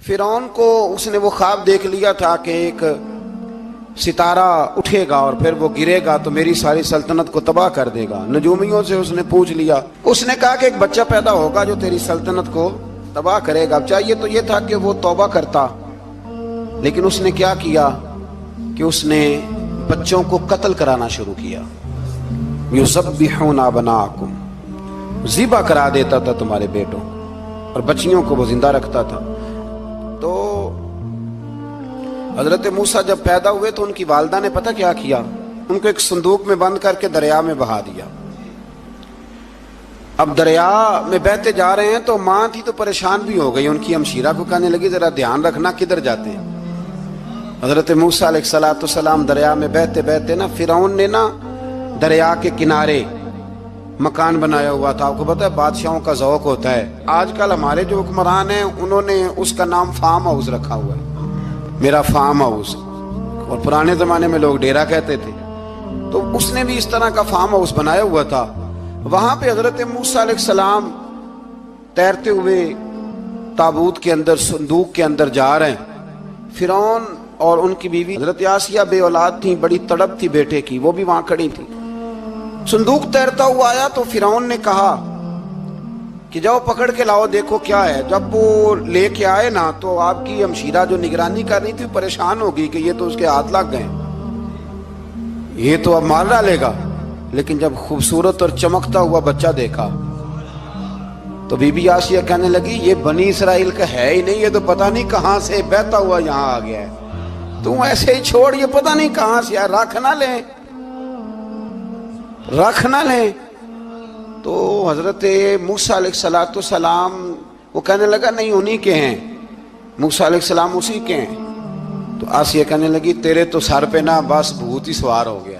فرعون کو اس نے وہ خواب دیکھ لیا تھا کہ ایک ستارہ اٹھے گا اور پھر وہ گرے گا تو میری ساری سلطنت کو تباہ کر دے گا۔ نجومیوں سے اس نے پوچھ لیا، اس نے کہا کہ ایک بچہ پیدا ہوگا جو تیری سلطنت کو تباہ کرے گا۔ چاہیے تو یہ تھا کہ وہ توبہ کرتا، لیکن اس نے کیا کیا کہ اس نے بچوں کو قتل کرانا شروع کیا۔ یذبحون ابناءکم، ذبح کرا دیتا تھا تمہارے بیٹوں، اور بچیوں کو وہ زندہ رکھتا تھا۔ تو حضرت موسیٰ جب پیدا ہوئے تو ان کی والدہ نے پتہ کیا کیا، ان کو ایک صندوق میں بند کر کے دریا میں بہا دیا۔ اب دریا میں بہتے جا رہے ہیں تو ماں تھی تو پریشان بھی ہو گئی، ان کی ہمشیرہ کو کہنے لگی ذرا دھیان رکھنا کدھر جاتے ہیں۔ حضرت موسیٰ علیہ السلام دریا میں بہتے بہتے فرعون نے دریا کے کنارے مکان بنایا ہوا تھا۔ آپ کو پتہ ہے بادشاہوں کا ذوق ہوتا ہے، آج کل ہمارے جو حکمران ہیں انہوں نے اس کا نام فارم ہاؤس رکھا ہوا ہے، میرا فارم ہاؤس، اور پرانے زمانے میں لوگ ڈیرا کہتے تھے، تو اس نے بھی اس طرح کا فارم ہاؤس بنایا ہوا تھا۔ وہاں پہ حضرت موسیٰ علیہ السلام تیرتے ہوئے تابوت کے اندر، صندوق کے اندر جا رہے ہیں۔ فرعون اور ان کی بیوی حضرت آسیہ بے اولاد تھیں، بڑی تڑپ تھی بیٹے کی، وہ بھی وہاں کھڑی تھی۔ صندوق تیرتا ہوا آیا تو فرعون نے کہا کہ جاؤ پکڑ کے لاؤ دیکھو کیا ہے۔ جب وہ لے کے آئے تو آپ کی ہمشیرہ جو نگرانی کر رہی تھی پریشان ہو گئی کہ یہ تو اس کے ہاتھ لگ گئے، یہ تو اب مار ڈالے گا۔ لیکن جب خوبصورت اور چمکتا ہوا بچہ دیکھا تو بی بی آسیہ کہنے لگی یہ بنی اسرائیل کا ہے ہی نہیں، یہ تو پتہ نہیں کہاں سے بہتا ہوا یہاں آ گیا ہے، تم ایسے ہی چھوڑ، یہ پتہ نہیں کہاں سے ہے، رکھ نہ لیں۔ تو حضرت موسیٰ علیہ السلام وہ کہنے لگا نہیں انہی کے ہیں، موسیٰ علیہ السلام اسی کے ہیں۔ تو آسیہ کہنے لگی تیرے تو سر پہ بس بھوت ہی سوار ہو گیا،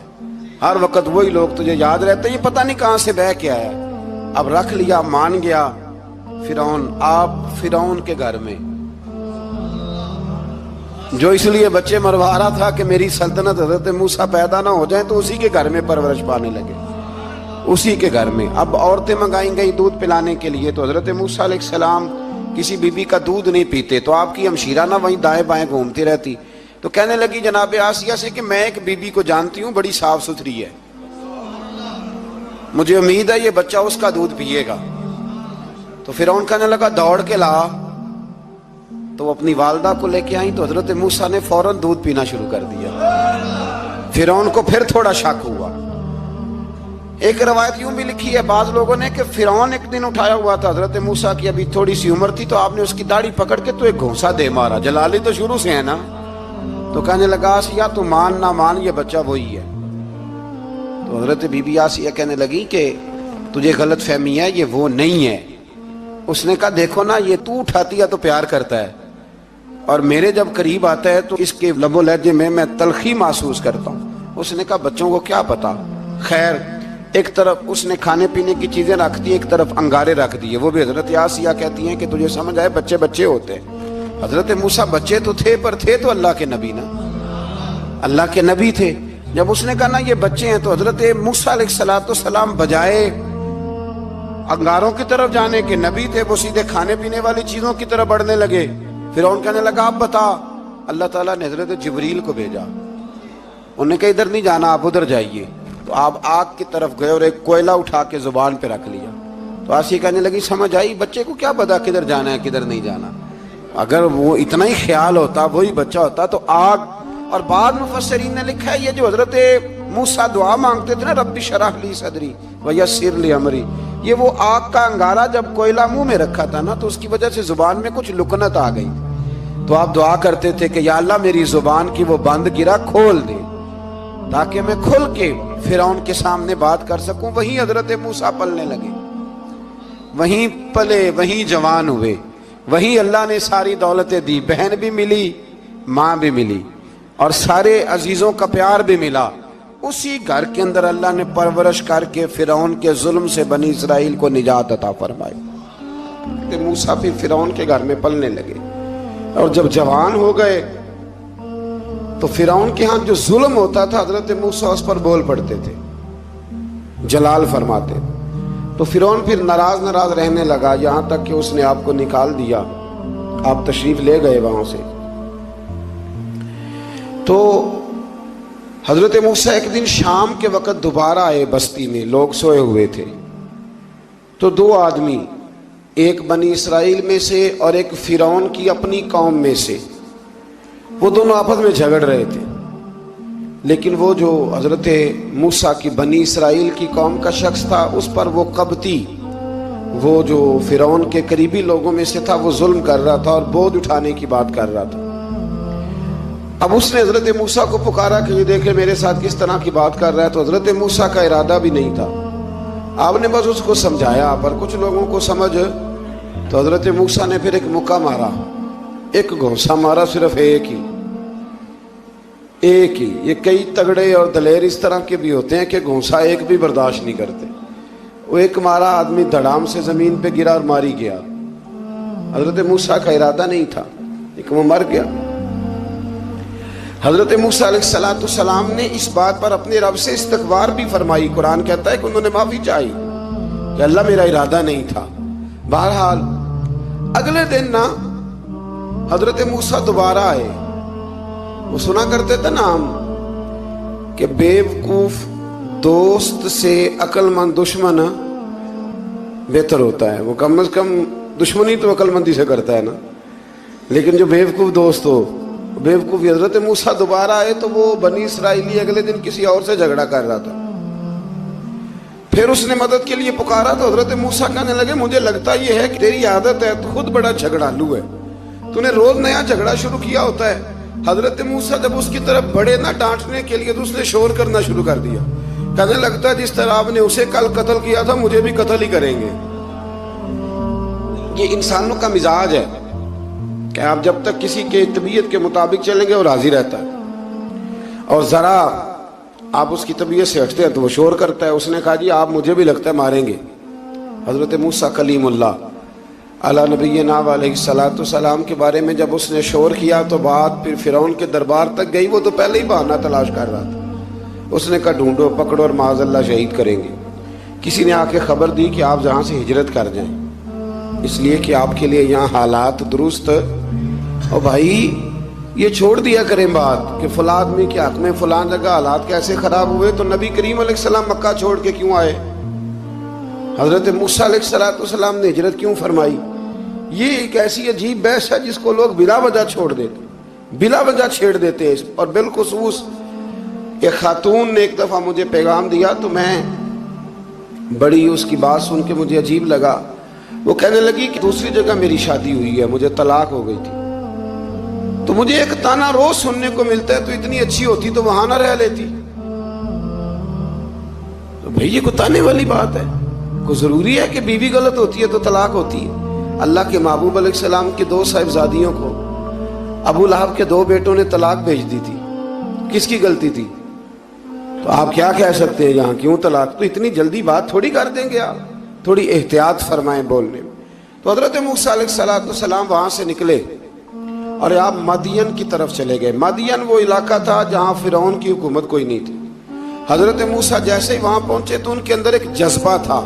ہر وقت وہی لوگ تجھے یاد رہتے، یہ پتہ نہیں کہاں سے بہ کے آیا۔ اب رکھ لیا، مان گیا فرعون۔ آپ فرعون کے گھر میں جو اس لیے بچے مروا رہا تھا کہ میری سلطنت حضرت موسیٰ پیدا نہ ہو جائیں، تو اسی کے گھر میں پرورش پانے لگے، اسی کے گھر میں۔ اب عورتیں منگائیں گئی دودھ پلانے کے لیے، تو حضرت موسیٰ علیہ السلام کسی بی بی کا دودھ نہیں پیتے، تو آپ کی ہمشیرہ وہیں دائیں بائیں گھومتی رہتی۔ تو کہنے لگی جناب آسیہ سے کہ میں ایک بی بی کو جانتی ہوں، بڑی صاف ستھری ہے، مجھے امید ہے یہ بچہ اس کا دودھ پیے گا۔ تو فرعون کہنے لگا دوڑ کے لا، تو وہ اپنی والدہ کو لے کے آئیں تو حضرت موسیٰ نے فوراً دودھ پینا شروع کر دیا۔ فرعون کو پھر تھوڑا شک ہوا۔ ایک روایت یوں بھی لکھی ہے بعض لوگوں نے کہ فرعون ایک دن اٹھایا ہوا تھا حضرت موسیٰ کی، ابھی تھوڑی سی عمر تھی، تو آپ نے اس کی داڑھی پکڑ کے تو ایک گھونسا دے مارا، جلالی تو شروع سے ہے نا۔ تو کہنے لگا آسیہ تو مان نہ مان یہ بچہ وہی ہے۔ تو حضرت بی بی آسیہ کہنے لگی کہ تجھے غلط فہمی ہے، یہ وہ نہیں ہے۔ اس نے کہا دیکھو نا، یہ تو اٹھاتی ہے تو پیار کرتا ہے، اور میرے جب قریب آتا ہے تو اس کے لب و لہجے میں تلخی محسوس کرتا ہوں۔ اس نے کہا بچوں کو کیا پتا۔ خیر، ایک طرف اس نے کھانے پینے کی چیزیں رکھ دی، ایک طرف انگارے رکھ دیے، وہ بھی حضرت آسیہ کہتی ہیں کہ تجھے سمجھ آئے بچے بچے ہوتے ہیں۔ حضرت موسیٰ بچے تو تھے، پر تھے تو اللہ کے نبی نا، اللہ کے نبی تھے۔ جب اس نے کہا نا یہ بچے ہیں، تو حضرت موسیٰ علیہ السلام بجائے انگاروں کی طرف جانے کے، نبی تھے، وہ سیدھے کھانے پینے والی چیزوں کی طرف بڑھنے لگے۔ فرعون کہنے لگا اب بتا۔ اللہ تعالیٰ نے حضرت جبریل کو بھیجا، انہوں نے کہا ادھر نہیں جانا، آپ ادھر جائیے۔ تو آپ آگ کی طرف گئے اور ایک کوئلہ اٹھا کے زبان پہ رکھ لیا۔ تو آسیہ کہنے لگی سمجھ آئی، بچے کو کیا پتا کدھر جانا ہے کدھر نہیں جانا، اگر وہ اتنا ہی خیال ہوتا وہی بچہ ہوتا تو آگ۔ اور بعض مفسرین نے لکھا ہے یہ جو حضرت موسیٰ دعا مانگتے تھے نا رب اشرح لی صدری ویسر لی امری، یہ وہ آگ کا انگارہ جب کوئلہ منہ میں رکھا تھا نا تو اس کی وجہ سے زبان میں کچھ لکنت آ گئی، تو آپ دعا کرتے تھے کہ یا اللہ میری زبان کی وہ بند گرا کھول دے تاکہ میں کھل کے فرعون کے سامنے بات کر سکوں۔ وہیں حضرت موسیٰ پلنے لگے، وہیں پلے، وہیں جوان ہوئے، وہیں اللہ نے ساری دولتیں دی، بہن بھی ملی، ماں بھی ملی، اور سارے عزیزوں کا پیار بھی ملا۔ اسی گھر کے اندر اللہ نے پرورش کر کے فرعون کے ظلم سے بنی اسرائیل کو نجات عطا فرمائی۔ موسیٰ بھی فرعون کے گھر میں پلنے لگے، اور جب جوان ہو گئے تو فرعون کے ہاں جو ظلم ہوتا تھا حضرت موسیٰ اس پر بول پڑتے تھے، جلال فرماتے۔ تو فرعون پھر ناراض رہنے لگا، یہاں تک کہ اس نے آپ کو نکال دیا آپ تشریف لے گئے وہاں سے. تو حضرت موسیٰ ایک دن شام کے وقت دوبارہ آئے بستی میں، لوگ سوئے ہوئے تھے. تو دو آدمی، ایک بنی اسرائیل میں سے اور ایک فرعون کی اپنی قوم میں سے، وہ دونوں آپس میں جھگڑ رہے تھے. لیکن وہ جو حضرت موسیٰ کی بنی اسرائیل کی قوم کا شخص تھا، اس پر وہ قبطی، وہ جو فرعون کے قریبی لوگوں میں سے تھا، وہ ظلم کر رہا تھا اور بوجھ اٹھانے کی بات کر رہا تھا. اب اس نے حضرت موسیٰ کو پکارا کہ یہ دیکھے میرے ساتھ کس طرح کی بات کر رہا ہے. تو حضرت موسیٰ کا ارادہ بھی نہیں تھا، آپ نے بس اس کو سمجھایا. پر کچھ لوگوں کو سمجھ، تو حضرت موسیٰ نے پھر ایک مکہ مارا، ایک گھونسا مارا، صرف ایک ہی. یہ کئی تگڑے اور دلیر اس طرح کے بھی ہوتے ہیں کہ گھونسا ایک بھی برداشت نہیں کرتے. وہ ایک مارا، آدمی دھڑام سے زمین پہ گرا اور ماری گیا. حضرت موسیٰ کا ارادہ نہیں تھا لیکن وہ مر گیا. حضرت موسیٰ علیہ السلام نے اس بات پر اپنے رب سے استغفار بھی فرمائی. قرآن کہتا ہے کہ انہوں نے معافی چاہی کہ اللہ میرا ارادہ نہیں تھا. بہرحال اگلے دن نا حضرت موسیٰ دوبارہ آئے. وہ سنا کرتے تھے نا ہم کہ بیوقوف دوست سے عقل مند دشمن بہتر ہوتا ہے. وہ کم از کم دشمنی تو عقل مندی سے کرتا ہے نا، لیکن جو بیوقوف دوست ہو بیوقوفی. حضرت موسیٰ دوبارہ آئے تو وہ بنی اسرائیلی اگلے دن کسی اور سے جھگڑا کر رہا تھا. پھر اس نے مدد کے لیے پکارا تو حضرت موسیٰ کہنے لگے مجھے لگتا یہ ہے کہ تیری عادت ہے، تو خود بڑا جھگڑالو ہے، تو نے روز نیا جھگڑا شروع کیا ہوتا ہے. حضرت موسیٰ جب اس کی طرف بڑے نہ ڈانٹنے کے لیے تو اس نے شور کرنا شروع کر دیا. کہنے لگتا ہے جس طرح آپ نے اسے کل قتل کیا تھا مجھے بھی قتل ہی کریں گے. یہ انسانوں کا مزاج ہے کہ آپ جب تک کسی کے طبیعت کے مطابق چلیں گے وہ راضی رہتا ہے، اور ذرا آپ اس کی طبیعت سے ہٹتے ہیں تو وہ شور کرتا ہے. اس نے کہا جی آپ مجھے بھی لگتا ہے ماریں گے. حضرت موسیٰ کلیم اللہ علی نبینا علیہ السلام کے بارے میں جب اس نے شور کیا تو بات پھر فرعون کے دربار تک گئی. وہ تو پہلے ہی بہانہ تلاش کر رہا تھا. اس نے کہا ڈھونڈو پکڑو اور معاذ اللہ شہید کریں گے. کسی نے آ کے خبر دی کہ آپ جہاں سے ہجرت کر جائیں، اس لیے کہ آپ کے لیے یہاں حالات درست. اور بھائی یہ چھوڑ دیا کریں بات کہ فلاں آدمی کے حق میں فلاں جگہ حالات کیسے خراب ہوئے. تو نبی کریم علیہ السلام مکہ چھوڑ کے کیوں آئے؟ حضرت موسیٰ علیہ السلام نے ہجرت کیوں فرمائی؟ یہ ایک ایسی عجیب بحث ہے جس کو لوگ بلا وجہ چھوڑ دیتے، بلا وجہ چھیڑ دیتے ہیں. اور بالخصوص ایک خاتون نے ایک دفعہ مجھے پیغام دیا تو میں بڑی اس کی بات سن کے مجھے عجیب لگا. وہ کہنے لگی کہ دوسری جگہ میری شادی ہوئی ہے، مجھے طلاق ہو گئی تھی، تو مجھے ایک تانا روز سننے کو ملتا ہے تو اتنی اچھی ہوتی تو وہاں نہ رہ لیتی. تو بھئی یہ کوئی تانے والی بات ہے؟ کوئی ضروری ہے کہ بیوی غلط ہوتی ہے تو طلاق ہوتی ہے؟ اللہ کے محبوب علیہ السلام کی دو صاحبزادیوں کو ابو لہب کے دو بیٹوں نے طلاق بھیج دی تھی. کس کی غلطی تھی؟ تو آپ کیا کہہ سکتے ہیں یہاں کیوں طلاق؟ تو اتنی جلدی بات تھوڑی کر دیں گے آپ، تھوڑی احتیاط فرمائیں بولنے میں. تو حضرت موسیٰ علیہ السلام وہاں سے نکلے اور آپ مدین کی طرف چلے گئے. مدین وہ علاقہ تھا جہاں فرعون کی حکومت کوئی نہیں تھی. حضرت موسیٰ جیسے ہی وہاں پہنچے تو ان کے اندر ایک جذبہ تھا،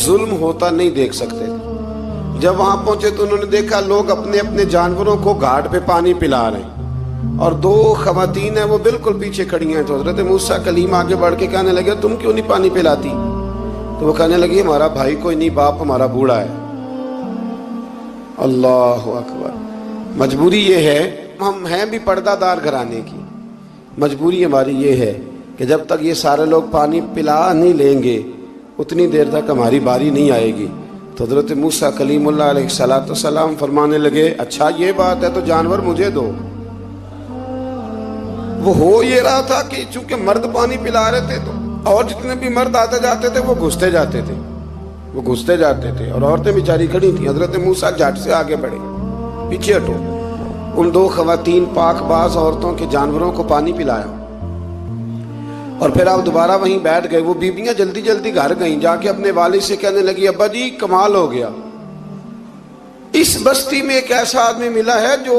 ظلم ہوتا نہیں دیکھ سکتے تھے. جب وہاں پہنچے تو انہوں نے دیکھا لوگ اپنے اپنے جانوروں کو گھاٹ پہ پانی پلا رہے ہیں اور دو خواتین ہیں وہ بالکل پیچھے کھڑی ہیں. تو حضرت موسیٰ کلیم آگے بڑھ کے کہنے لگے تم کیوں نہیں پانی پلاتی؟ تو وہ کہنے لگی ہمارا بھائی کوئی نہیں، باپ ہمارا بوڑھا ہے. اللہ اکبر. مجبوری یہ ہے، ہم ہیں بھی پردہ دار گھرانے کی، مجبوری ہماری یہ ہے کہ جب تک یہ سارے لوگ پانی پلا نہیں لیں گے اتنی دیر تک ہماری باری نہیں آئے گی. تو حضرت موسیٰ کلیم اللہ علیہ السلام فرمانے لگے اچھا یہ بات ہے تو جانور مجھے دو. وہ ہو یہ رہا تھا کہ چونکہ مرد پانی پلا رہے تھے تو اور جتنے بھی مرد آتے جاتے تھے وہ گھستے جاتے تھے اور عورتیں بیچاری کھڑی تھیں. حضرت موسیٰ جھٹ سے آگے بڑھے، پیچھے ہٹو. ان دو خواتین پاک باز عورتوں کے جانوروں کو پانی پلایا اور پھر آپ دوبارہ وہیں بیٹھ گئے. وہ بیویاں جلدی جلدی گھر گئیں، جا کے اپنے والد سے کہنے لگی ابا جی کمال ہو گیا، اس بستی میں ایک ایسا آدمی ملا ہے جو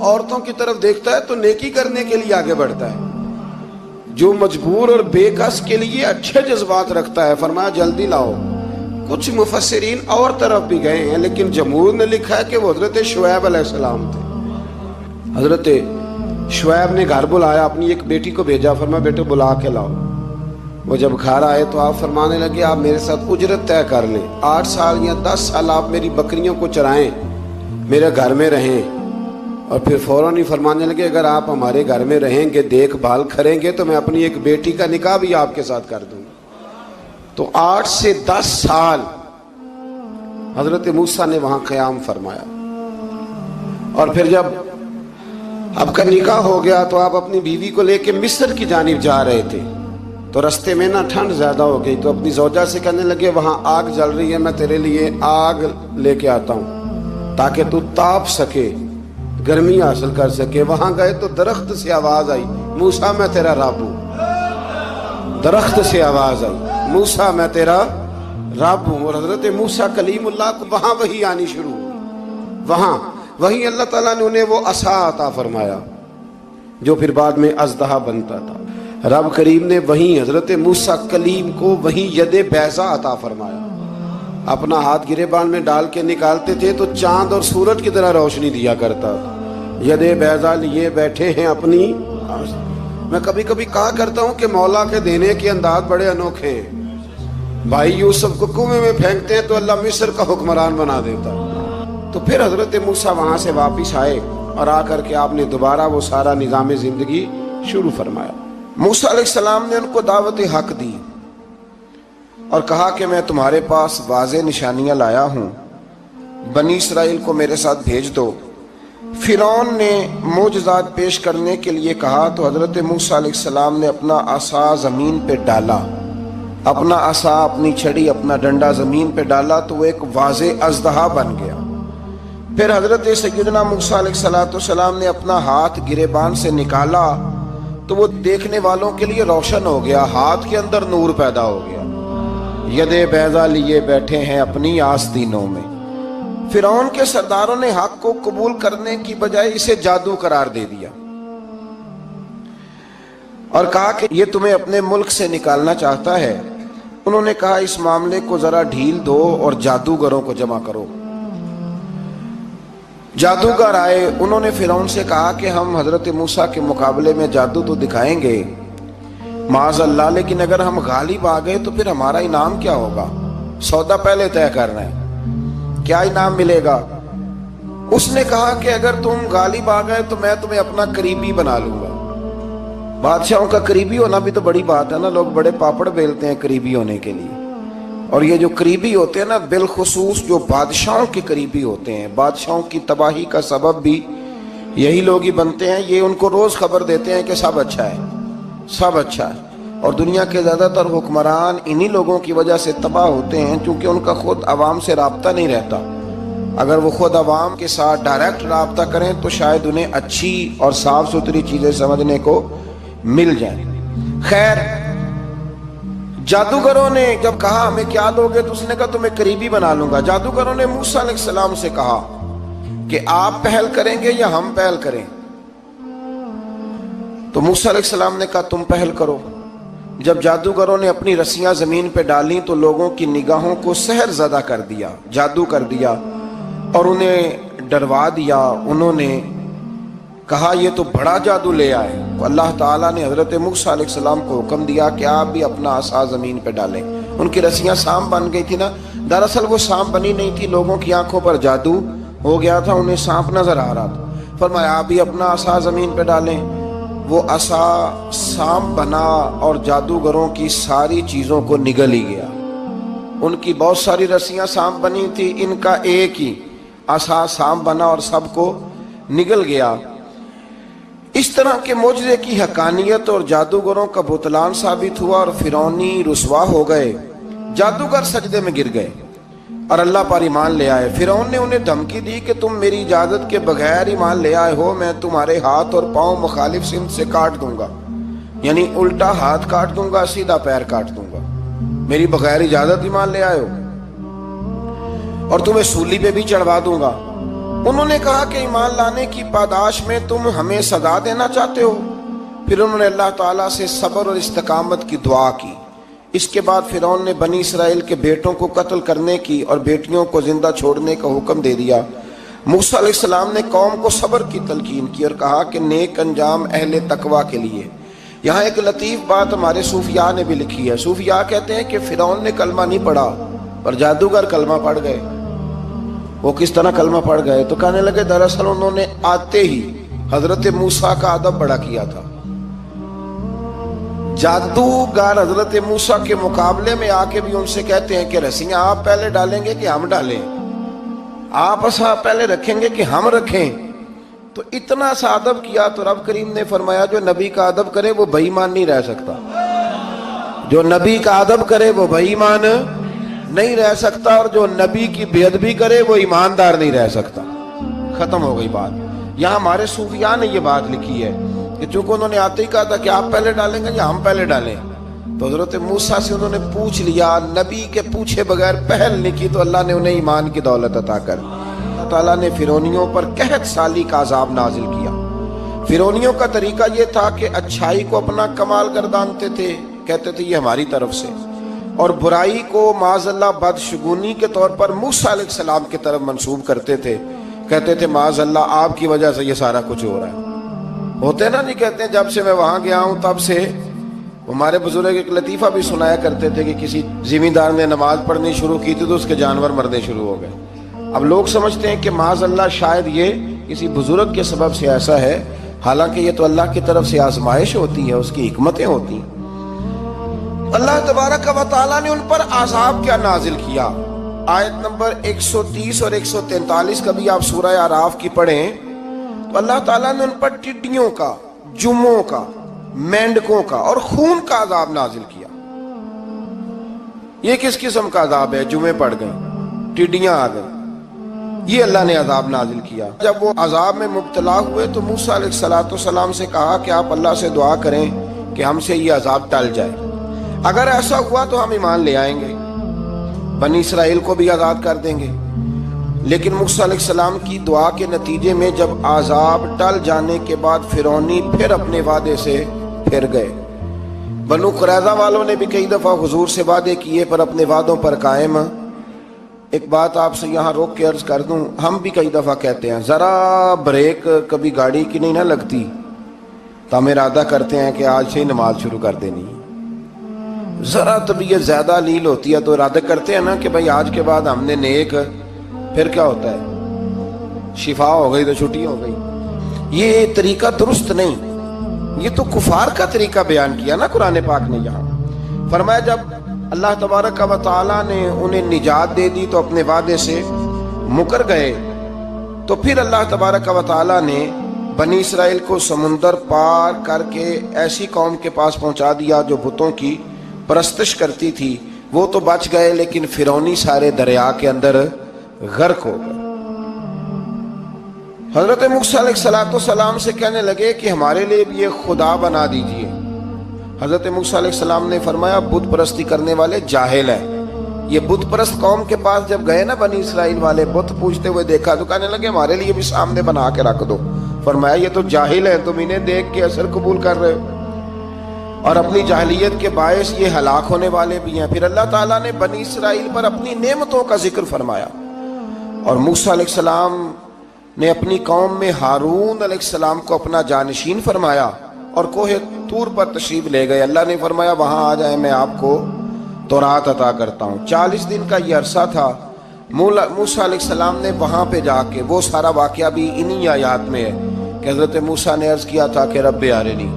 عورتوں کی طرف دیکھتا ہے تو نیکی کرنے کے لیے آگے بڑھتا ہے، جو مجبور اور بے کس کے لیے اچھے جذبات رکھتا ہے. فرمایا جلدی لاؤ، کچھ مفسرین اور طرف بھی گئے ہیں، لیکن جمہور نے لکھا ہے کہ وہ حضرت شعیب علیہ السلام تھے۔ حضرت شعیب نے گھر بلایا، اپنی ایک بیٹی کو بھیجا، فرمایا بیٹے بلا کے لاؤ۔ وہ جب گھر آئے تو آپ فرمانے لگے آپ میرے ساتھ اجرت طے کر لیں، 8 سال یا 10 سال آپ میری بکریوں کو چرائیں، میرے گھر میں رہیں۔ اور پھر فوراً ہی فرمانے لگے اگر آپ ہمارے گھر میں رہیں گے، دیکھ بھال کریں گے، تو میں اپنی ایک بیٹی کا نکاح بھی آپ کے ساتھ کر دوں۔ تو 8 سے 10 سال حضرت موسیٰ نے وہاں قیام فرمایا۔ اور پھر جب آپ کا نکاح ہو گیا تو آپ اپنی بیوی کو لے کے مصر کی جانب جا رہے تھے، تو رستے میں نا ٹھنڈ زیادہ ہو گئی، تو اپنی زوجہ سے کہنے لگے وہاں آگ جل رہی ہے، میں تیرے لیے آگ لے کے آتا ہوں تاکہ تو تاپ سکے، گرمی حاصل کر سکے۔ وہاں گئے تو درخت سے آواز آئی موسیٰ میں تیرا رب ہوں۔ درخت سے آواز آئی موسیٰ میں تیرا رب ہوں۔ اور حضرت موسیٰ کلیم اللہ کو وہاں وحی آنی شروع ہوئی، وہاں وہی اللہ تعالیٰ نے انہیں وہ عصا عطا فرمایا جو پھر بعد میں اژدہا بنتا تھا۔ رب کریم نے وہیں حضرت موسیٰ کلیم کو وہیں ید بیضا عطا فرمایا۔ اپنا ہاتھ گریبان میں ڈال کے نکالتے تھے تو چاند اور سورج کی طرح روشنی دیا کرتا تھا۔ ید بیضا لیے بیٹھے ہیں اپنی۔ میں کبھی کبھی کہا کرتا ہوں کہ مولا کے دینے کے انداز بڑے انوکھے ہیں۔ بھائی یوسف کو کنویں میں پھینکتے ہیں تو اللہ مصر کا حکمران بنا دیتا۔ تو پھر حضرت موسیٰ وہاں سے واپس آئے اور آ کر کے آپ نے دوبارہ وہ سارا نظام زندگی شروع فرمایا۔ موسیٰ علیہ السلام نے ان کو دعوت حق دی اور کہا کہ میں تمہارے پاس واضح نشانیاں لایا ہوں، بنی اسرائیل کو میرے ساتھ بھیج دو۔ فرعون نے معجزات پیش کرنے کے لیے کہا تو حضرت موسیٰ علیہ السلام نے اپنا عصا زمین پہ ڈالا، اپنا عصا، اپنی چھڑی، اپنا ڈنڈا زمین پہ ڈالا تو وہ ایک واضح اژدہا بن گیا۔ پھر حضرت سیدنا موسیٰ علیہ السلام نے اپنا ہاتھ گریبان سے نکالا تو وہ دیکھنے والوں کے لیے روشن ہو گیا، ہاتھ کے اندر نور پیدا ہو گیا۔ ید بیضا لیے بیٹھے ہیں اپنی آستینوں میں۔ فرعون کے سرداروں نے حق کو قبول کرنے کی بجائے اسے جادو قرار دے دیا اور کہا کہ یہ تمہیں اپنے ملک سے نکالنا چاہتا ہے۔ انہوں نے کہا اس معاملے کو ذرا ڈھیل دو اور جادوگروں کو جمع کرو۔ جادوگر آئے، انہوں نے فرعون سے کہا کہ ہم حضرت موسیٰ کے مقابلے میں جادو تو دکھائیں گے معاذ اللہ، لیکن اگر ہم غالب آ گئے تو پھر ہمارا انعام کیا ہوگا؟ سودا پہلے طے کرنا ہے، کیا انعام ملے گا؟ اس نے کہا کہ اگر تم غالب آ گئے تو میں تمہیں اپنا قریبی بنا لوں گا۔ بادشاہوں کا قریبی ہونا بھی تو بڑی بات ہے نا، لوگ بڑے پاپڑ بیلتے ہیں قریبی ہونے کے لیے، اور یہ جو قریبی ہوتے ہیں نا، بالخصوص جو بادشاہوں کے قریبی ہوتے ہیں، بادشاہوں کی تباہی کا سبب بھی یہی لوگ ہی بنتے ہیں۔ یہ ان کو روز خبر دیتے ہیں کہ سب اچھا ہے، سب اچھا ہے، اور دنیا کے زیادہ تر حکمران انہی لوگوں کی وجہ سے تباہ ہوتے ہیں کیونکہ ان کا خود عوام سے رابطہ نہیں رہتا۔ اگر وہ خود عوام کے ساتھ ڈائریکٹ رابطہ کریں تو شاید انہیں اچھی اور صاف ستھری چیزیں سمجھنے کو مل جائیں۔ خیر، جادوگروں نے جب کہا ہمیں کیا دو گے تو اس نے کہا تمہیں قریبی بنا لوں گا۔ جادوگروں نے موسیٰ علیہ السلام سے کہا کہ آپ پہل کریں گے یا ہم پہل کریں؟ تو موسیٰ علیہ السلام نے کہا تم پہل کرو۔ جب جادوگروں نے اپنی رسیاں زمین پہ ڈالیں تو لوگوں کی نگاہوں کو سحر زدہ کر دیا، جادو کر دیا اور انہیں ڈروا دیا۔ انہوں نے کہا یہ تو بڑا جادو لے آئے۔ تو اللہ تعالیٰ نے حضرت موسیٰ علیہ السلام کو حکم دیا کہ آپ بھی اپنا عصا زمین پہ ڈالیں۔ ان کی رسیاں سام بن گئی تھی نا، دراصل وہ سام بنی نہیں تھی، لوگوں کی آنکھوں پر جادو ہو گیا تھا، انہیں سانپ نظر آ رہا تھا۔ فرمایا آپ بھی اپنا عصا زمین پہ ڈالیں۔ وہ عصا سام بنا اور جادوگروں کی ساری چیزوں کو نگل ہی گیا۔ ان کی بہت ساری رسیاں سانپ بنی تھی، ان کا ایک ہی عصا سانپ بنا اور سب کو نگل گیا۔ اس طرح کے معجزے کی حقانیت اور جادوگروں کا بطلان ثابت ہوا اور فرعونی رسوا ہو گئے۔ جادوگر سجدے میں گر گئے اور اللہ پر ایمان لے آئے۔ فرعون نے انہیں دھمکی دی کہ تم میری اجازت کے بغیر ایمان لے آئے ہو، میں تمہارے ہاتھ اور پاؤں مخالف سمت سے کاٹ دوں گا، یعنی الٹا ہاتھ کاٹ دوں گا، سیدھا پیر کاٹ دوں گا، میری بغیر اجازت ایمان لے آئے ہو، اور تمہیں سولی پہ بھی چڑھوا دوں گا۔ انہوں نے کہا کہ ایمان لانے کی پاداش میں تم ہمیں سزا دینا چاہتے ہو؟ پھر انہوں نے اللہ تعالیٰ سے صبر اور استقامت کی دعا کی۔ اس کے بعد فرعون نے بنی اسرائیل کے بیٹوں کو قتل کرنے کی اور بیٹیوں کو زندہ چھوڑنے کا حکم دے دیا۔ موسیٰ علیہ السلام نے قوم کو صبر کی تلقین کی اور کہا کہ نیک انجام اہل تقوی کے لیے۔ یہاں ایک لطیف بات ہمارے صوفیاء نے بھی لکھی ہے۔ صوفیاء کہتے ہیں کہ فرعون نے کلمہ نہیں پڑھا پر جادوگر کلمہ پڑھ گئے۔ وہ کس طرح کلمہ پڑھ گئے؟ تو کہنے لگے دراصل انہوں نے آتے ہی حضرت موسیٰ کا ادب بڑا کیا تھا۔ جادوگر حضرت موسیٰ کے مقابلے میں آ کے بھی ان سے کہتے ہیں کہ رسیاں آپ پہلے ڈالیں گے کہ ہم ڈالیں؟ آپ اصحاب پہلے رکھیں گے کہ ہم رکھیں؟ تو اتنا سا ادب کیا تو رب کریم نے فرمایا جو نبی کا ادب کرے وہ بے ایمان نہیں رہ سکتا۔ جو نبی کا ادب کرے وہ بے ایمان نہیں رہ سکتا، اور جو نبی کی بے ادبی کرے وہ ایماندار نہیں رہ سکتا۔ ختم ہو گئی بات۔ یہاں ہمارے صوفیاء نے یہ بات لکھی ہے کہ چونکہ انہوں نے آتے ہی کہا تھا کہ آپ پہلے ڈالیں گے یا ہم پہلے ڈالیں، تو حضرت موسیٰ سے انہوں نے پوچھ لیا، نبی کے پوچھے بغیر پہل نہیں کی تو اللہ نے انہیں ایمان کی دولت عطا کر دی۔ اللہ تعالیٰ نے فرعونیوں پر قحط سالی کا عذاب نازل کیا۔ فرعونیوں کا طریقہ یہ تھا کہ اچھائی کو اپنا کمال گردانتے تھے، کہتے تھے یہ ہماری طرف سے، اور برائی کو معاذ اللہ بدشگونی کے طور پر موسیٰ علیہ السلام کی طرف منسوب کرتے تھے، کہتے تھے معاذ اللہ آپ کی وجہ سے یہ سارا کچھ ہو رہا ہے۔ ہوتے نا نہیں کہتے ہیں جب سے میں وہاں گیا ہوں تب سے۔ ہمارے بزرگ ایک لطیفہ بھی سنایا کرتے تھے کہ کسی زمیندار نے نماز پڑھنی شروع کی تھی تو اس کے جانور مرنے شروع ہو گئے۔ اب لوگ سمجھتے ہیں کہ معاذ اللہ شاید یہ کسی بزرگ کے سبب سے ایسا ہے، حالانکہ یہ تو اللہ کی طرف سے آزمائش ہوتی ہے، اس کی حکمتیں ہوتی ہیں۔ اللہ تبارک و تعالیٰ نے ان پر عذاب کیا نازل کیا؟ آیت نمبر 130 اور 143 کبھی آپ سورہ اعراف کی پڑھیں تو اللہ تعالیٰ نے ان پر ٹڈیوں کا، جموں کا، مینڈکوں کا اور خون کا عذاب نازل کیا۔ یہ کس قسم کا عذاب ہے؟ جمعے پڑ گئے، ٹڈیاں آ گئیں، یہ اللہ نے عذاب نازل کیا۔ جب وہ عذاب میں مبتلا ہوئے تو موسیٰ علیہ السلام سے کہا کہ آپ اللہ سے دعا کریں کہ ہم سے یہ عذاب ٹل جائے، اگر ایسا ہوا تو ہم ایمان لے آئیں گے، بنی اسرائیل کو بھی آزاد کر دیں گے۔ لیکن موسیٰ علیہ السلام کی دعا کے نتیجے میں جب عذاب ٹل جانے کے بعد فرعونی پھر اپنے وعدے سے پھر گئے۔ بنو قریظہ والوں نے بھی کئی دفعہ حضور سے وعدے کیے پر اپنے وعدوں پر قائم۔ ایک بات آپ سے یہاں روک کے عرض کر دوں، ہم بھی کئی دفعہ کہتے ہیں ذرا بریک کبھی گاڑی کی نہیں نہ لگتی تو ہم ارادہ کرتے ہیں کہ آج سے ہی نماز شروع کر دینی۔ ذرا طبیعت زیادہ لیل ہوتی ہے تو ارادہ کرتے ہیں نا کہ بھائی آج کے بعد ہم نے نیک، پھر کیا ہوتا ہے شفا ہو گئی تو چھٹی ہو گئی۔ یہ طریقہ درست نہیں، یہ تو کفار کا طریقہ بیان کیا نا قرآن پاک نے۔ یہاں فرمایا جب اللہ تبارک و تعالیٰ نے انہیں نجات دے دی تو اپنے وعدے سے مکر گئے، تو پھر اللہ تبارک و تعالیٰ نے بنی اسرائیل کو سمندر پار کر کے ایسی قوم کے پاس پہنچا دیا جو بتوں کی پرستش کرتی تھی۔ وہ تو بچ گئے لیکن فرعونی سارے دریا کے اندر غرق ہو گئے۔ حضرت موسیٰ علیہ السلام سے کہنے لگے کہ ہمارے لیے بھی یہ خدا بنا دیجئے۔ حضرت موسیٰ علیہ السلام نے فرمایا بت پرستی کرنے والے جاہل ہیں۔ یہ بت پرست قوم کے پاس جب گئے نا بنی اسرائیل والے، بت پوجتے ہوئے دیکھا تو کہنے لگے ہمارے لیے بھی سامنے بنا کے رکھ دو۔ فرمایا یہ تو جاہل ہیں، تم انہیں دیکھ کے اثر قبول کر رہے ہو، اور اپنی جاہلیت کے باعث یہ ہلاک ہونے والے بھی ہیں۔ پھر اللہ تعالیٰ نے بنی اسرائیل پر اپنی نعمتوں کا ذکر فرمایا، اور موسیٰ علیہ السلام نے اپنی قوم میں ہارون علیہ السلام کو اپنا جانشین فرمایا اور کوہ طور پر تشریف لے گئے۔ اللہ نے فرمایا وہاں آ جائیں، میں آپ کو تورات عطا کرتا ہوں۔ 40 دن کا یہ عرصہ تھا۔ موسیٰ علیہ السلام نے وہاں پہ جا کے، وہ سارا واقعہ بھی انہی آیات میں ہے کہ حضرت موسیٰ نے عرض کیا تھا کہ رب ارنی،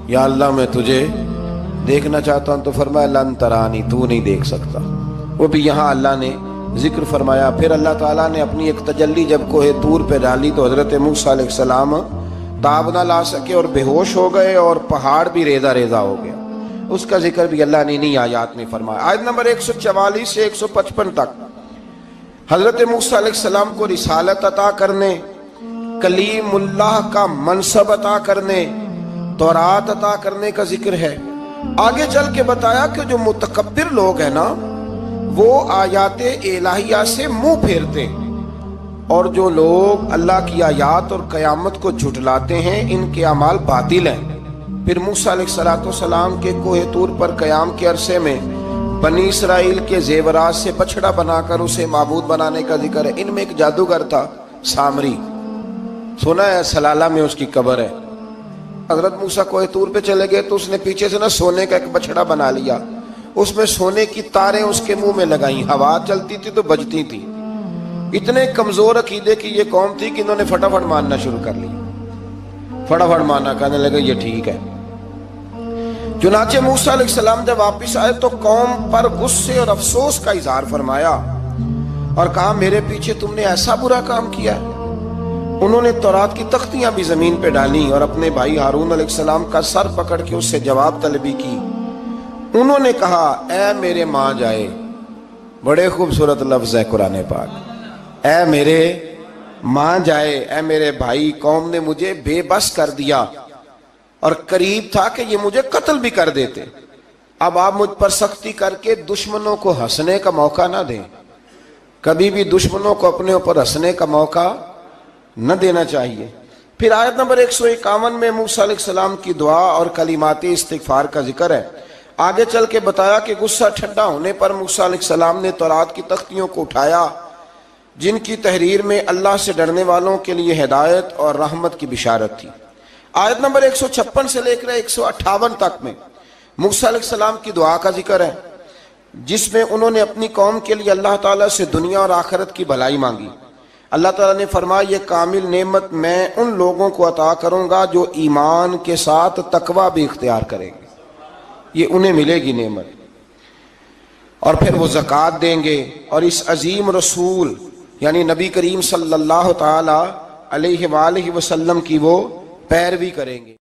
یا اللہ میں تجھے دیکھنا چاہتا ہوں، تو فرمایا لن ترانی، تو نہیں دیکھ سکتا۔ وہ بھی یہاں اللہ نے ذکر فرمایا۔ پھر اللہ تعالیٰ نے اپنی ایک تجلی جب کوہ طور پہ ڈالی تو حضرت موسیٰ علیہ السلام تاب نہ لا سکے اور بے ہوش ہو گئے، اور پہاڑ بھی ریزہ ریزہ ہو گیا۔ اس کا ذکر بھی اللہ نے انہی آیات میں فرمایا۔ آیت نمبر 144 سے 155 تک حضرت موسیٰ علیہ السلام کو رسالت عطا کرنے، کلیم اللہ کا منصب عطا کرنے، تورات عطا کرنے کا ذکر ہے۔ آگے چل کے بتایا کہ جو متکبر لوگ ہیں نا وہ آیات الہیہ سے منہ پھیرتے ہیں، اور جو لوگ اللہ کی آیات اور قیامت کو جھٹلاتے ہیں ان کے اعمال باطل ہیں۔ پھر موسیٰ علیہ السلام کے کوہ طور پر قیام کے عرصے میں بنی اسرائیل کے زیورات سے بچڑا بنا کر اسے معبود بنانے کا ذکر ہے۔ ان میں ایک جادوگر تھا سامری، سنا ہے سلالہ میں اس کی قبر ہے۔ حضرت موسیٰ کوہ طور پہ چلے گئے تو اس نے پیچھے سے سونے کا ایک بچڑا بنا لیا، اس میں سونے کی تاریں اس کے منہ میں لگائیں، ہوا چلتی تھی تو بجتی تھی۔ اتنے کمزور عقیدے کی یہ قوم تھی کہ انہوں نے فٹافٹ ماننا شروع کر لی، فٹافٹ ماننا، کہنے لگے یہ ٹھیک ہے۔ چنانچہ موسیٰ علیہ السلام جب واپس آئے تو قوم پر غصے اور افسوس کا اظہار فرمایا اور کہا میرے پیچھے تم نے ایسا برا کام کیا ہے۔ انہوں نے تورات کی تختیاں بھی زمین پہ ڈالی اور اپنے بھائی ہارون علیہ السلام کا سر پکڑ کے اس سے جواب طلبی کی۔ انہوں نے کہا اے میرے ماں جائے، بڑے خوبصورت لفظ ہے قرآن پاک، اے میرے ماں جائے، اے میرے بھائی، قوم نے مجھے بے بس کر دیا اور قریب تھا کہ یہ مجھے قتل بھی کر دیتے۔ اب آپ مجھ پر سختی کر کے دشمنوں کو ہنسنے کا موقع نہ دیں، کبھی بھی دشمنوں کو اپنے اوپر ہنسنے کا موقع نہ دینا چاہیے۔ پھر آیت نمبر 151 میں موسیٰ علیہ السلام کی دعا اور کلمات استغفار کا ذکر ہے۔ آگے چل کے بتایا کہ غصہ ٹھنڈا ہونے پر موسیٰ علیہ السلام نے تورات کی تختیوں کو اٹھایا جن کی تحریر میں اللہ سے ڈرنے والوں کے لیے ہدایت اور رحمت کی بشارت تھی۔ آیت نمبر 156 سے لے کر 158 تک میں موسیٰ علیہ السلام کی دعا کا ذکر ہے، جس میں انہوں نے اپنی قوم کے لیے اللہ تعالیٰ سے دنیا اور آخرت کی بھلائی مانگی۔ اللہ تعالیٰ نے فرمایا یہ کامل نعمت میں ان لوگوں کو عطا کروں گا جو ایمان کے ساتھ تقوی بھی اختیار کریں گے، یہ انہیں ملے گی نعمت، اور پھر وہ زکوٰۃ دیں گے اور اس عظیم رسول یعنی نبی کریم صلی اللہ تعالی علیہ وآلہ وسلم کی وہ پیروی کریں گے۔